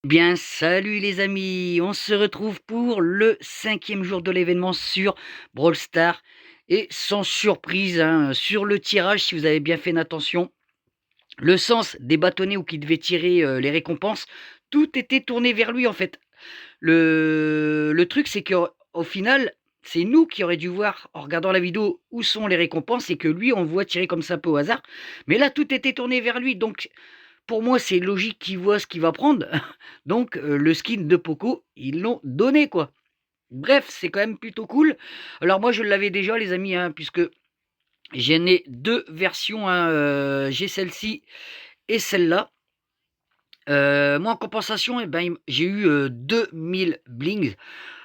Bien, salut les amis, on se retrouve pour le 5e jour de l'événement sur Brawl Stars et sans surprise, hein, sur le tirage, si vous avez bien fait attention, le sens des bâtonnets ou qui devait tirer les récompenses, tout était tourné vers lui en fait. Le truc c'est qu'au final, c'est nous qui aurions dû voir en regardant la vidéo où sont les récompenses et que lui on le voit tirer comme ça un peu au hasard. Mais là tout était tourné vers lui, donc pour moi, c'est logique qu'il voit ce qu'il va prendre. Donc, le skin de Poco, ils l'ont donné, quoi. Bref, c'est quand même plutôt cool. Alors moi, je l'avais déjà, les amis, hein, puisque j'en ai 2 versions, hein, j'ai celle-ci et celle-là. Moi, en compensation, eh ben, j'ai eu 2000 blings.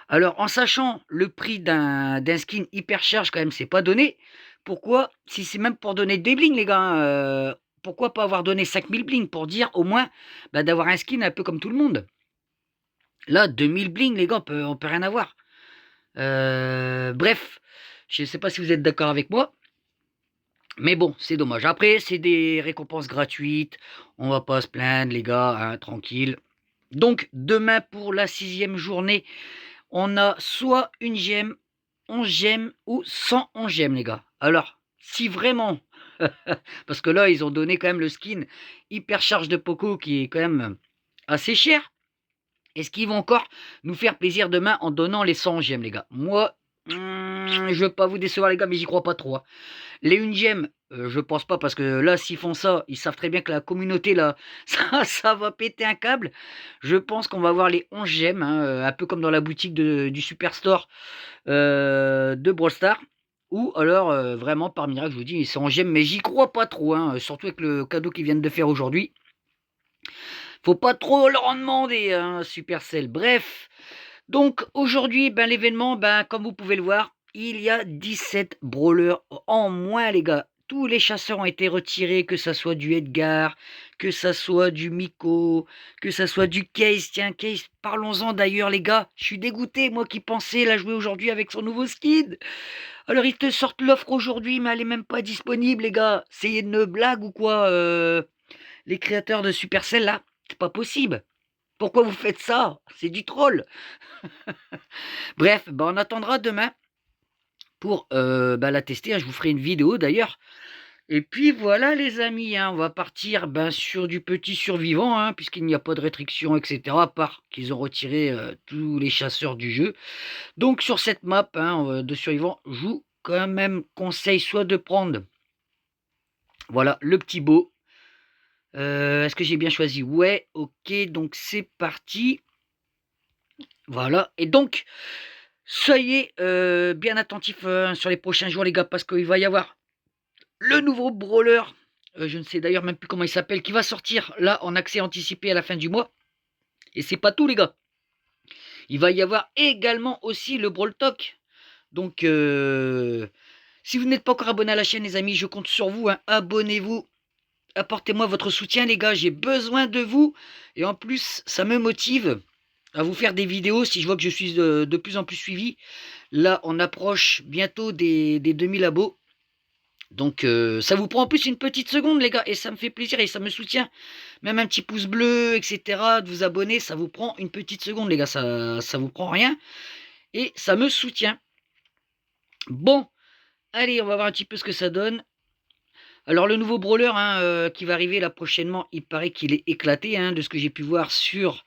Alors, en sachant le prix d'un skin hyper charge, quand même, c'est pas donné. Pourquoi? Si c'est même pour donner des blings, les gars, hein, pourquoi pas avoir donné 5000 blings pour dire au moins bah, d'avoir un skin un peu comme tout le monde. Là, 2000 blings, les gars, on peut rien avoir. Bref, je sais pas si vous êtes d'accord avec moi. Mais bon, c'est dommage. Après, c'est des récompenses gratuites. On va pas se plaindre, les gars, hein, tranquille. Donc, demain, pour la 6e journée, on a soit une gemme, 11 gemmes ou 111 gemmes, les gars. Alors, si vraiment, parce que là, ils ont donné quand même le skin hyper charge de Poco qui est quand même assez cher. Est-ce qu'ils vont encore nous faire plaisir demain en donnant les 100 gemmes, les gars? Moi, je veux pas vous décevoir, les gars, mais j'y crois pas trop, hein. Les 1 gemme, je pense pas, parce que là, s'ils font ça, ils savent très bien que la communauté, là, ça va péter un câble. Je pense qu'on va avoir les 11 gemmes, hein, un peu comme dans la boutique du Superstore de Brawl Stars. Ou alors, vraiment, par miracle, je vous dis, c'est en gemme, mais j'y crois pas trop, hein, surtout avec le cadeau qu'ils viennent de faire aujourd'hui. Faut pas trop leur en demander, hein, Supercell. Bref, donc aujourd'hui, ben, l'événement, ben, comme vous pouvez le voir, il y a 17 brawlers en moins, les gars. Tous les chasseurs ont été retirés, que ça soit du Edgar, que ça soit du Miko, que ça soit du Case. Tiens, Case, parlons-en d'ailleurs, les gars. Je suis dégoûté, moi qui pensais la jouer aujourd'hui avec son nouveau skin. Alors, ils te sortent l'offre aujourd'hui, mais elle est même pas disponible, les gars. C'est une blague ou quoi, les créateurs de Supercell, là? C'est pas possible. Pourquoi vous faites ça? C'est du troll. Bref, bah, on attendra demain pour bah, la tester, hein. Je vous ferai une vidéo d'ailleurs. Et puis voilà les amis, hein, on va partir ben, sur du petit survivant, hein, puisqu'il n'y a pas de restriction, etc. À part qu'ils ont retiré tous les chasseurs du jeu. Donc sur cette map hein, de survivant, je vous quand même conseille soit de prendre voilà, le petit beau. Est-ce que j'ai bien choisi? Ouais, ok, donc c'est parti. Voilà, et donc soyez bien attentifs sur les prochains jours, les gars, parce qu'il va y avoir le nouveau brawler. Je ne sais d'ailleurs même plus comment il s'appelle, qui va sortir là en accès anticipé à la fin du mois. Et c'est pas tout, les gars. Il va y avoir également aussi le Brawl Talk. Donc, si vous n'êtes pas encore abonné à la chaîne, les amis, je compte sur vous, hein. Abonnez-vous. Apportez-moi votre soutien, les gars. J'ai besoin de vous. Et en plus, ça me motive à vous faire des vidéos si je vois que je suis de plus en plus suivi. Là, on approche bientôt des 2000 abos. Donc, ça vous prend en plus une petite seconde, les gars. Et ça me fait plaisir et ça me soutient. Même un petit pouce bleu, etc. De vous abonner, ça vous prend une petite seconde, les gars. Ça vous prend rien. Et ça me soutient. Bon, allez, on va voir un petit peu ce que ça donne. Alors le nouveau brawler hein, qui va arriver là prochainement, il paraît qu'il est éclaté hein, de ce que j'ai pu voir sur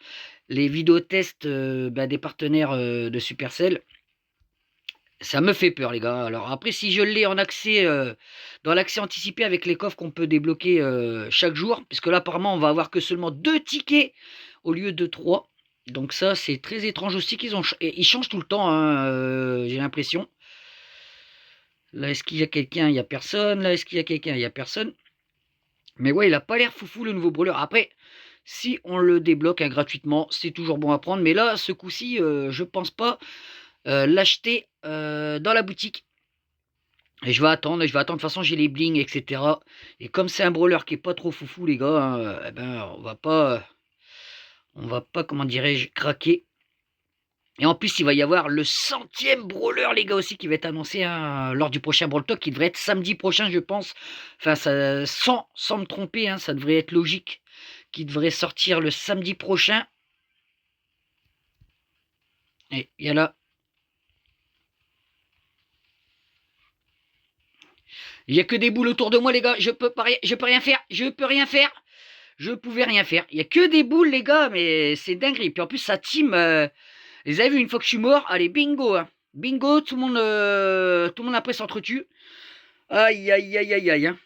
les vidéos tests bah, des partenaires de Supercell. Ça me fait peur les gars. Alors après si je l'ai en accès, dans l'accès anticipé avec les coffres qu'on peut débloquer chaque jour, puisque là apparemment on va avoir que seulement 2 tickets au lieu de 3. Donc ça c'est très étrange aussi qu'ils ils changent tout le temps, hein, j'ai l'impression. Là est-ce qu'il y a quelqu'un? Il n'y a personne. Là est-ce qu'il y a quelqu'un? Il n'y a personne. Mais ouais, il a pas l'air foufou le nouveau brawler. Après, si on le débloque hein, gratuitement, c'est toujours bon à prendre. Mais là, ce coup-ci, je pense pas l'acheter dans la boutique. Et je vais attendre, je vais attendre. De toute façon, j'ai les blings, etc. Et comme c'est un brawler qui est pas trop foufou, les gars, hein, eh ben, on va pas, comment dirais-je, craquer. Et en plus, il va y avoir le 100e brawler, les gars, aussi, qui va être annoncé hein, lors du prochain Brawl Talk, qui devrait être samedi prochain, je pense. Enfin, sans me tromper, hein, ça devrait être logique. Qui devrait sortir le samedi prochain. Et il y a là. Il n'y a que des boules autour de moi, les gars. Je peux rien faire. Je peux rien faire. Je pouvais rien faire. Il n'y a que des boules, les gars, mais c'est dinguerie. Puis en plus, ça team. Vous avez vu, une fois que je suis mort, allez, bingo. Hein. Bingo, tout le monde après s'entretue. Aïe, aïe, aïe, aïe, aïe. Hein.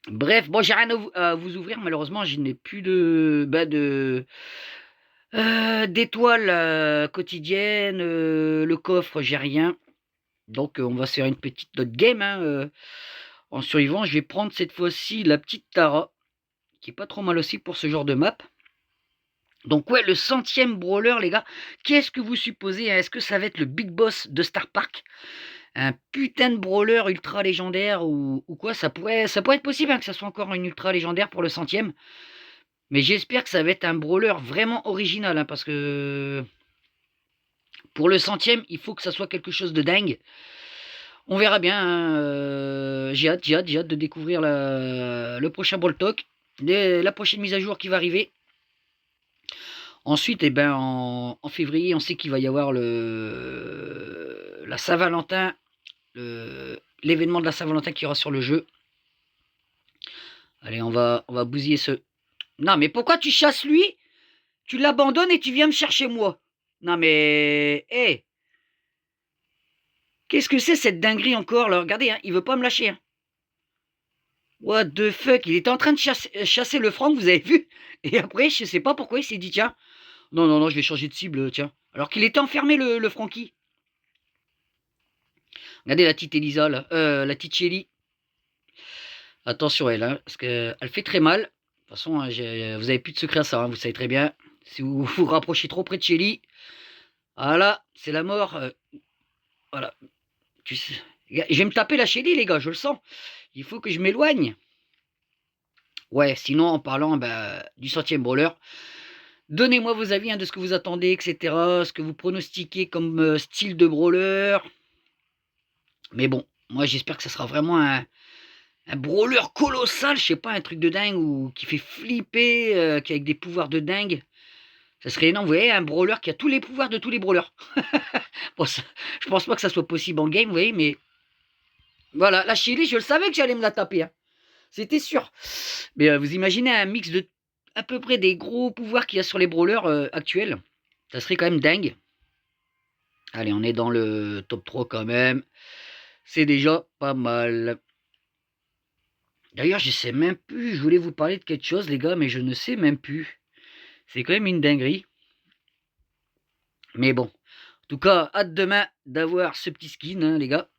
Bref, bon, j'ai rien à vous ouvrir, malheureusement. Je n'ai plus d'étoiles quotidiennes. Le coffre, j'ai rien. Donc, on va se faire une petite note game. Hein, en survivant, je vais prendre cette fois-ci la petite Tara, qui est pas trop mal aussi pour ce genre de map. Donc ouais, le 100e brawler, les gars. Qu'est-ce que vous supposez, hein? Est-ce que ça va être le big boss de Star Park? Un putain de brawler ultra légendaire ou quoi? Ça pourrait être possible, hein, que ça soit encore une ultra légendaire pour le 100e. Mais j'espère que ça va être un brawler vraiment original, hein, parce que pour le 100e, il faut que ça soit quelque chose de dingue. On verra bien. Hein, j'ai hâte de découvrir le prochain Brawl Talk, la prochaine mise à jour qui va arriver. Ensuite, eh ben, en février, on sait qu'il va y avoir la Saint-Valentin, l'événement de la Saint-Valentin qui aura sur le jeu. Allez, on va bousiller ce... Non, mais pourquoi tu chasses lui? Tu l'abandonnes et tu viens me chercher moi. Non, mais... Hé hey, qu'est-ce que c'est cette dinguerie encore là? Regardez, hein, il veut pas me lâcher. Hein. What the fuck? Il était en train de chasser le Franck, vous avez vu? Et après, je sais pas pourquoi il s'est dit, tiens... Non, non, non, je vais changer de cible, tiens. Alors qu'il était enfermé, le Francky. Regardez la petite Elisa, là. La petite Shelly. Attention, elle, hein, parce qu'elle fait très mal. De toute façon, hein, vous avez plus de secret à ça, hein, vous savez très bien. Si vous vous rapprochez trop près de Shelly, voilà, c'est la mort. Voilà. Je vais me taper la Shelly, les gars, je le sens. Il faut que je m'éloigne. Ouais, sinon, en parlant du 100e brawler, donnez-moi vos avis, hein, de ce que vous attendez, etc. Ce que vous pronostiquez comme style de brawler. Mais bon, moi j'espère que ça sera vraiment un brawler colossal, je sais pas, un truc de dingue ou qui fait flipper, qui avec des pouvoirs de dingue. Ça serait énorme, vous voyez, un brawler qui a tous les pouvoirs de tous les brawlers. Bon, je pense pas que ça soit possible en game, vous voyez, mais voilà, la Chili, je le savais que j'allais me la taper, hein. C'était sûr. Mais vous imaginez un mix de à peu près des gros pouvoirs qu'il y a sur les brawlers actuels. Ça serait quand même dingue. Allez, on est dans le top 3 quand même. C'est déjà pas mal. D'ailleurs, je sais même plus, je voulais vous parler de quelque chose, les gars, mais je ne sais même plus. C'est quand même une dinguerie. Mais bon, en tout cas, hâte demain d'avoir ce petit skin, hein, les gars.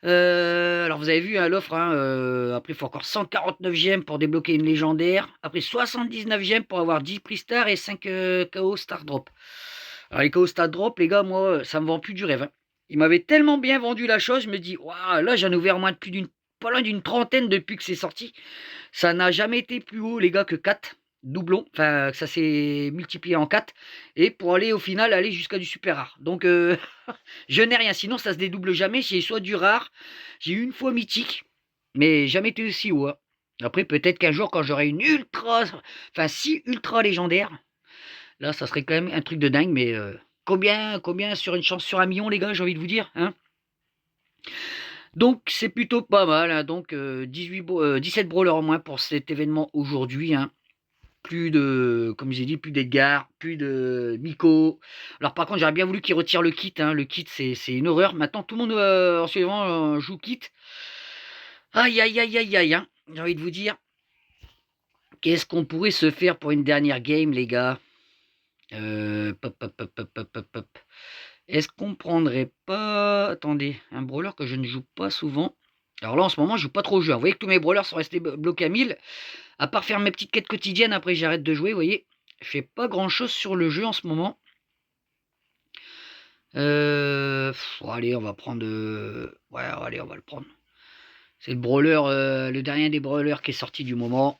Alors, vous avez vu, hein, l'offre, hein, après, il faut encore 149 gemmes pour débloquer une légendaire. Après, 79 gemmes pour avoir 10 prix star et 5 KO star drop. Alors, les KO star drop, les gars, moi, ça me vend plus du rêve. Hein. Ils m'avaient tellement bien vendu la chose, je me dis, waouh, là, j'en ai ouvert moins de pas loin d'une trentaine depuis que c'est sorti. Ça n'a jamais été plus haut, les gars, que 4 doublons. Enfin, ça s'est multiplié en 4. Et pour aller, au final, aller jusqu'à du super rare. Donc, je n'ai rien. Sinon, ça se dédouble jamais. J'ai soit du rare, j'ai eu une fois mythique, mais jamais été aussi haut. Hein. Après, peut-être qu'un jour, quand j'aurai une ultra, enfin, si ultra légendaire, là, ça serait quand même un truc de dingue. Mais combien sur une chance sur 1 million, les gars, j'ai envie de vous dire, hein. Donc c'est plutôt pas mal, hein. Donc 17 brawlers en moins pour cet événement aujourd'hui, hein. Plus de, comme j'ai dit, plus d'Edgar, plus de Miko. Alors par contre j'aurais bien voulu qu'il retire le kit, hein. Le kit c'est une horreur. Maintenant tout le monde en suivant joue kit. Aïe aïe aïe aïe aïe, hein. J'ai envie de vous dire, qu'est-ce qu'on pourrait se faire pour une dernière game, les gars? Pop, pop, pop, pop, pop, pop, pop. Est-ce qu'on prendrait pas... Attendez, un brawler que je ne joue pas souvent. Alors là, en ce moment, je joue pas trop au jeu. Vous voyez que tous mes brawlers sont restés bloqués à 1000. À part faire mes petites quêtes quotidiennes, après j'arrête de jouer, vous voyez. Je fais pas grand-chose sur le jeu en ce moment. Allez, on va prendre... Ouais, allez, on va le prendre. C'est le brawler, le dernier des brawlers qui est sorti du moment.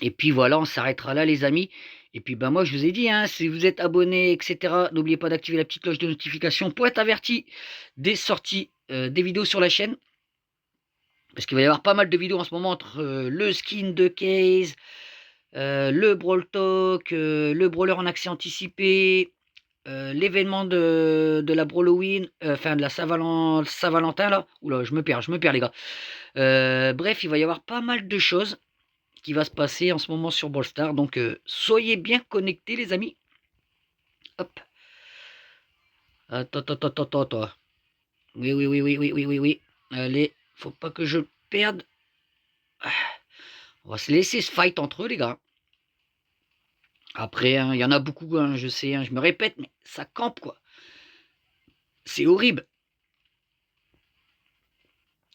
Et puis voilà, on s'arrêtera là, les amis. Et puis moi, je vous ai dit, hein, si vous êtes abonné, etc., n'oubliez pas d'activer la petite cloche de notification pour être averti des sorties des vidéos sur la chaîne. Parce qu'il va y avoir pas mal de vidéos en ce moment entre le skin de Case, le Brawl Talk, le brawler en accès anticipé, l'événement de la Halloween, enfin de la Saint-Valentin là. Oula, je me perds les gars. Bref, il va y avoir pas mal de choses qui va se passer en ce moment sur Brawl Stars. Donc soyez bien connectés les amis. Hop. Attends. Oui. Allez, faut pas que je perde. On va se laisser se fight entre eux les gars. Après, il y en a beaucoup, hein, je sais, hein, je me répète, mais ça campe quoi. C'est horrible.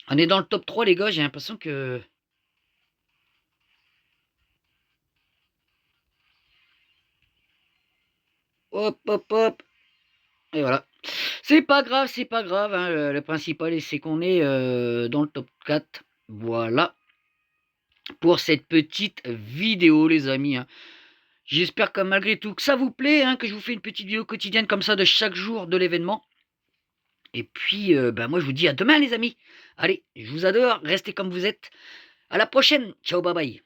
On est dans le top 3 les gars, j'ai l'impression que... Hop. Et voilà. C'est pas grave, hein, le principal c'est qu'on est dans le top 4. Voilà. Pour cette petite vidéo les amis. Hein. J'espère que malgré tout que ça vous plaît, hein, que je vous fais une petite vidéo quotidienne comme ça de chaque jour de l'événement. Et puis, moi je vous dis à demain les amis. Allez, je vous adore, restez comme vous êtes. À la prochaine, ciao, bye bye.